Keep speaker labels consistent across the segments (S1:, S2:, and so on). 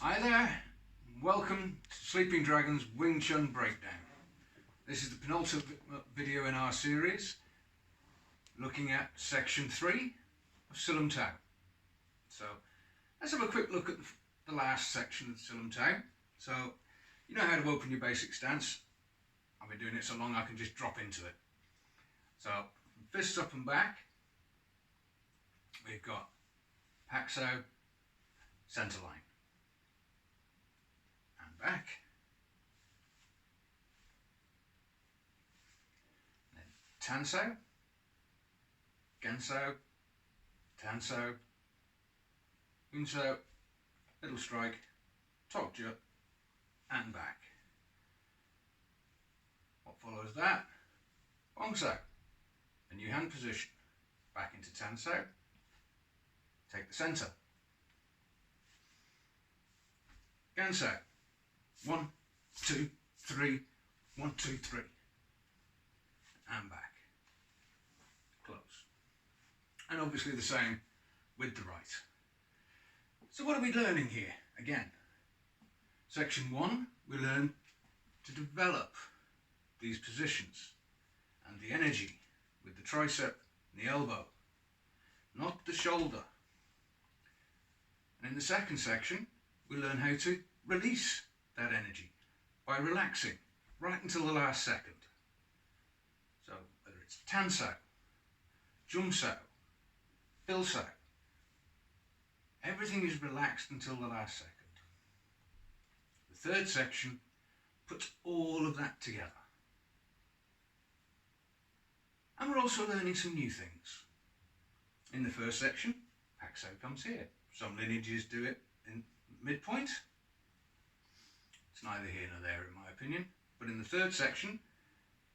S1: Hi there, welcome to Sleeping Dragon's Wing Chun Breakdown. This is the penultimate video in our series looking at section 3 of Sil Lum Tao. So let's have a quick look at the last section of Sil Lum Tao. So you know how to open your basic stance. I've been doing it so long I can just drop into it. So fists up and back, we've got Pak Sao, centre line. Back, then Tan Sao, Gan Sao, Tan Sao, Un Sao, little strike, top jut, and back. What follows that? Bong Sao, a new hand position, back into Tan Sao, take the centre. Gan Sao, 1, 2, 3, 1, 2, 3, and back, close. And obviously the same with the right. So what are we learning here? Again, section 1, we learn to develop these positions and the energy with the tricep and the elbow, not the shoulder. And in the second section, we learn how to release that energy by relaxing right until the last second. So whether it's Tan Sao, Chun Sao, Bil Sao, everything is relaxed until the last second. The third section puts all of that together. And we're also learning some new things. In the first section, Pak Sao comes here. Some lineages do it in midpoint. It's neither here nor there in my opinion, but in the third section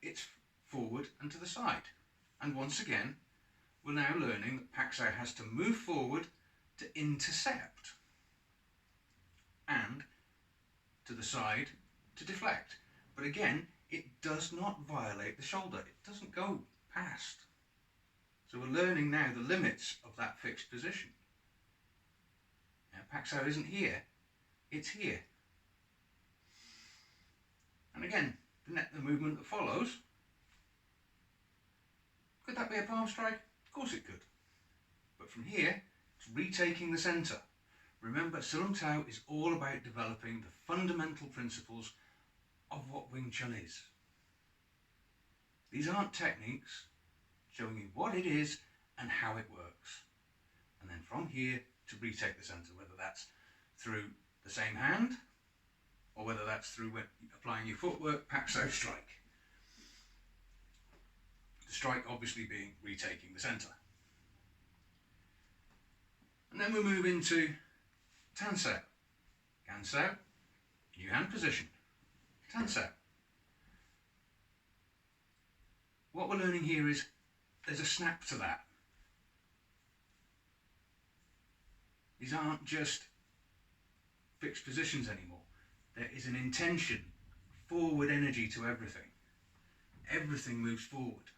S1: it's forward and to the side. And once again we're now learning that Pak Sao has to move forward to intercept and to the side to deflect. But again, it does not violate the shoulder, it doesn't go past. So we're learning now the limits of that fixed position. Now Pak Sao isn't here, it's here. And again, the movement that follows, could that be a palm strike? Of course it could. But from here, it's retaking the centre. Remember, Sil Lum Tao is all about developing the fundamental principles of what Wing Chun is. These aren't techniques, showing you what it is and how it works. And then from here to retake the centre, whether that's through the same hand, or whether that's through applying your footwork, Pak Sao strike. The strike obviously being retaking the centre. And then we move into Tan Sao, Gan Sao, new hand position, Tan Sao. What we're learning here is there's a snap to that. These aren't just fixed positions anymore. There is an intention, forward energy to everything. Everything moves forward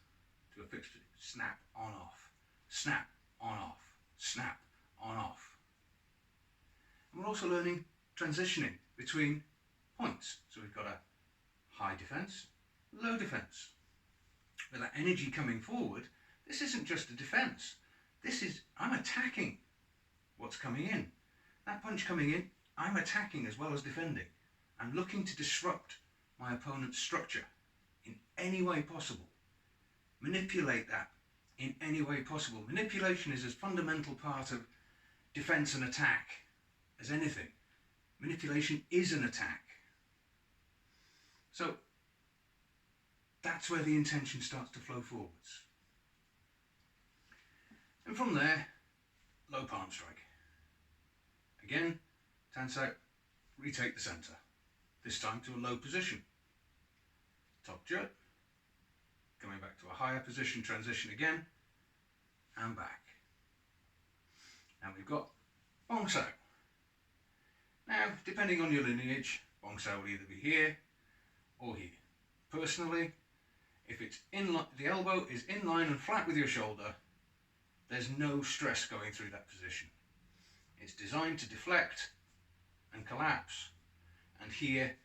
S1: to a fixed position. Snap, on, off. Snap, on, off. Snap, on, off. And we're also learning transitioning between points. So we've got a high defence, low defence. With that energy coming forward, this isn't just a defence. This is, I'm attacking what's coming in. That punch coming in, I'm attacking as well as defending. I'm looking to disrupt my opponent's structure in any way possible. Manipulate that in any way possible. Manipulation is as fundamental part of defence and attack as anything. Manipulation is an attack. So that's where the intention starts to flow forwards. And from there, low palm strike. Again, Tan Sao, retake the centre. This time to a low position. Top jut, coming back to a higher position, transition again, and back. And we've got Bong Sao. Now, depending on your lineage, Bong Sao will either be here or here. Personally, if it's the elbow is in line and flat with your shoulder, there's no stress going through that position. It's designed to deflect and collapse. And here,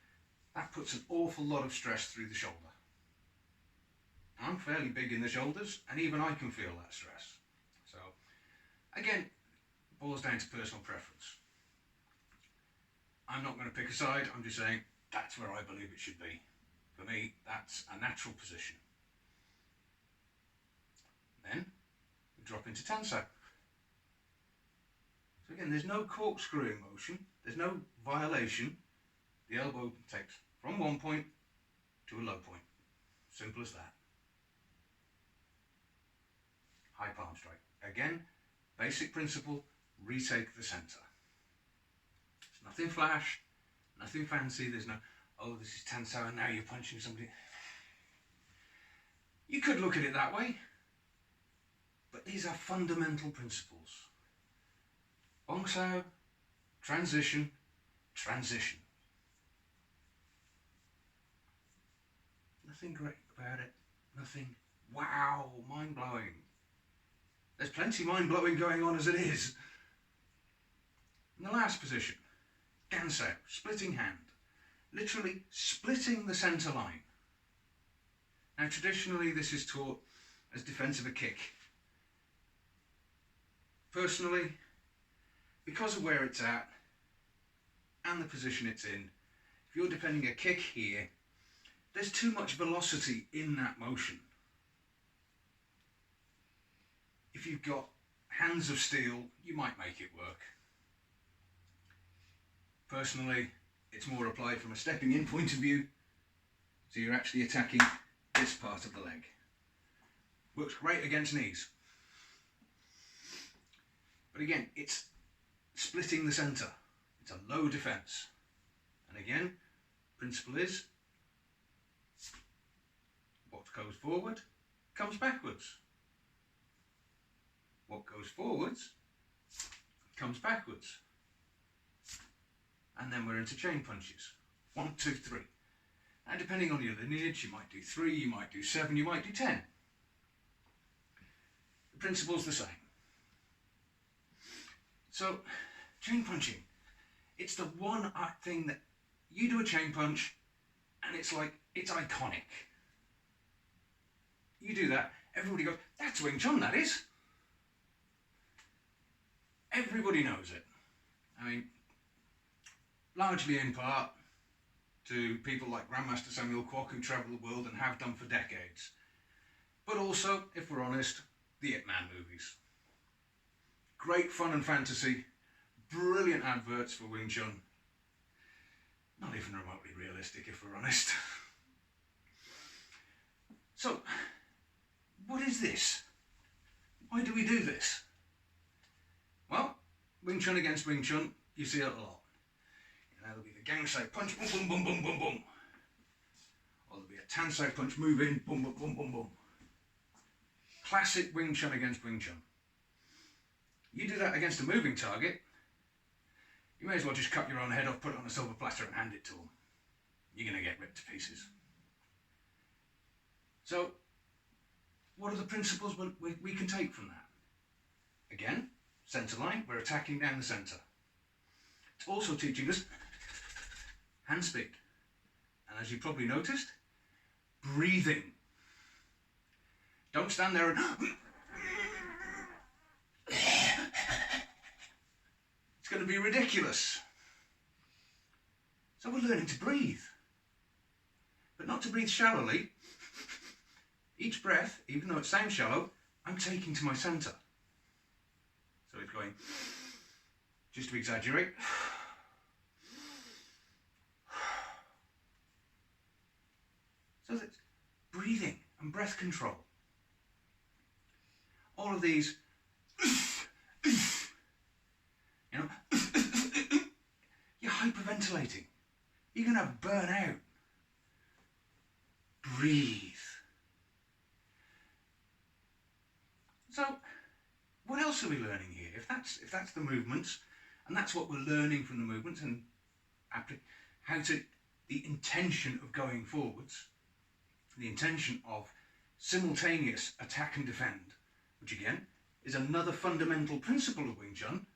S1: that puts an awful lot of stress through the shoulder. I'm fairly big in the shoulders, and even I can feel that stress. So, again, it boils down to personal preference. I'm not going to pick a side, I'm just saying that's where I believe it should be. For me, that's a natural position. Then, we drop into Tan Sao. So again, there's no corkscrewing motion, there's no violation. The elbow takes from one point to a low point. Simple as that. High palm strike. Again, basic principle, retake the centre. It's nothing flash, nothing fancy, there's no, oh, this is Tan Sao and now you're punching somebody. You could look at it that way, but these are fundamental principles. Bong Sao, transition, transition. Nothing great about it, nothing wow, mind-blowing. There's plenty mind-blowing going on as it is. In the last position, Gan Sao, splitting hand, literally splitting the centre line. Now traditionally this is taught as defence of a kick. Personally, because of where it's at and the position it's in, if you're defending a kick here, there's too much velocity in that motion. If you've got hands of steel, you might make it work. Personally, it's more applied from a stepping in point of view, so you're actually attacking this part of the leg. Works great against knees. But again, it's splitting the centre. It's a low defence. And again, principle is what goes forward comes backwards. What goes forwards comes backwards. And then we're into chain punches. 1, 2, 3. And depending on your lineage, you might do 3, you might do 7, you might do 10. The principle's the same. So, chain punching, it's the one thing that you do a chain punch and it's like, it's iconic. You do that, everybody goes, that's Wing Chun, that is. Everybody knows it. I mean, largely in part to people like Grandmaster Samuel Kwok, who travel the world and have done for decades. But also, if we're honest, the Ip Man movies. Great fun and fantasy, brilliant adverts for Wing Chun. Not even remotely realistic, if we're honest. So, what is this? Why do we do this? Well, Wing Chun against Wing Chun, you see it a lot. You know, there'll be the Gang Sao punch, boom, boom, boom, boom, boom, boom. Or there'll be a Tan Sao punch, move in, boom, boom, boom, boom, boom. Classic Wing Chun against Wing Chun. You do that against a moving target, you may as well just cut your own head off, put it on a silver platter and hand it to them. You're going to get ripped to pieces. So, what are the principles we can take from that? Again, centre line, we're attacking down the centre. It's also teaching us hand speed. And as you probably noticed, breathing. Don't stand there and it's going to be ridiculous. So we're learning to breathe. But not to breathe shallowly. Each breath, even though it sounds shallow, I'm taking to my centre. So it's going, just to exaggerate. So that's breathing and breath control. All of these, you know, you're hyperventilating. You're going to burn out. Breathe. So, what else are we learning here? If that's the movements, and that's what we're learning from the movements, and the intention of going forwards, the intention of simultaneous attack and defend, which again is another fundamental principle of Wing Chun.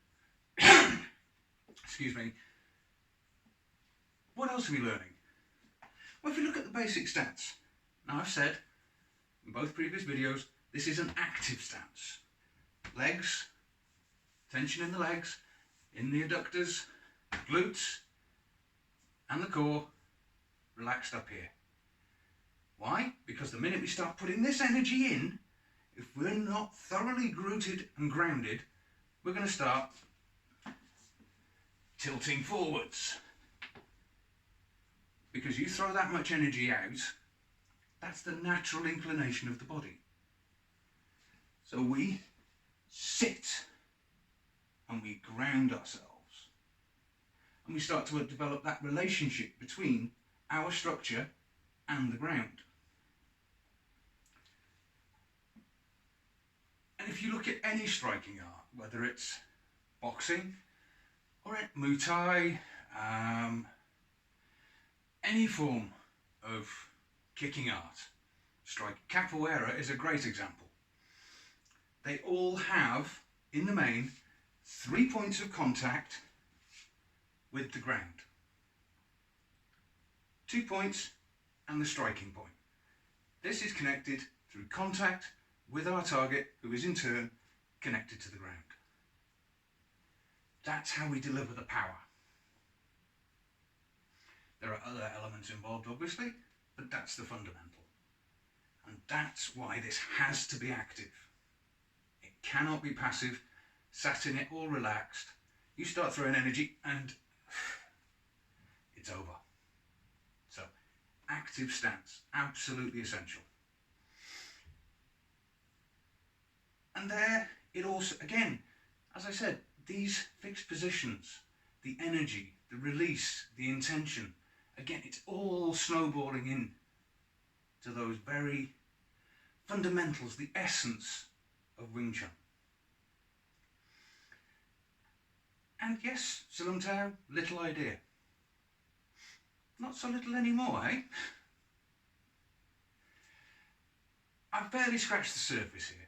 S1: Excuse me. what else are we learning? Well, if you look at the basic stance, now I've said in both previous videos, this is an active stance. Legs, tension in the legs, in the adductors, glutes, and the core, relaxed up here. Why? Because the minute we start putting this energy in, if we're not thoroughly rooted and grounded, we're going to start tilting forwards. Because you throw that much energy out, that's the natural inclination of the body. So we sit and we ground ourselves. And we start to develop that relationship between our structure and the ground. And if you look at any striking art, whether it's boxing or Muay Thai, any form of kicking art, capoeira is a great example. They all have, in the main, 3 points of contact with the ground. 2 points and the striking point. This is connected through contact with our target, who is in turn connected to the ground. That's how we deliver the power. There are other elements involved, obviously, but that's the fundamental. And that's why this has to be active. It cannot be passive, sat in it all relaxed. You start throwing energy and it's over. So, active stance, absolutely essential. And there, it also, again, as I said, these fixed positions, the energy, the release, the intention, again, it's all snowballing in to those very fundamentals, the essence of Wing Chun. And yes, Sil Lum Tao, little idea. Not so little anymore, eh? I've barely scratched the surface here.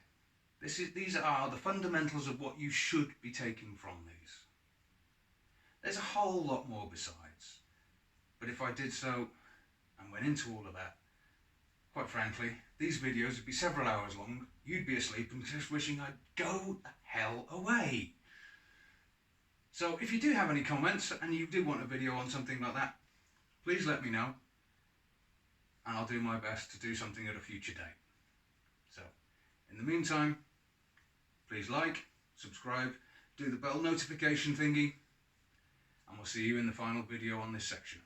S1: These are the fundamentals of what you should be taking from these. There's a whole lot more besides. But if I did so and went into all of that, quite frankly, these videos would be several hours long. You'd be asleep and just wishing I'd go the hell away. So if you do have any comments and you do want a video on something like that, please let me know. And I'll do my best to do something at a future date. So, in the meantime, please like, subscribe, do the bell notification thingy, and we'll see you in the final video on this section.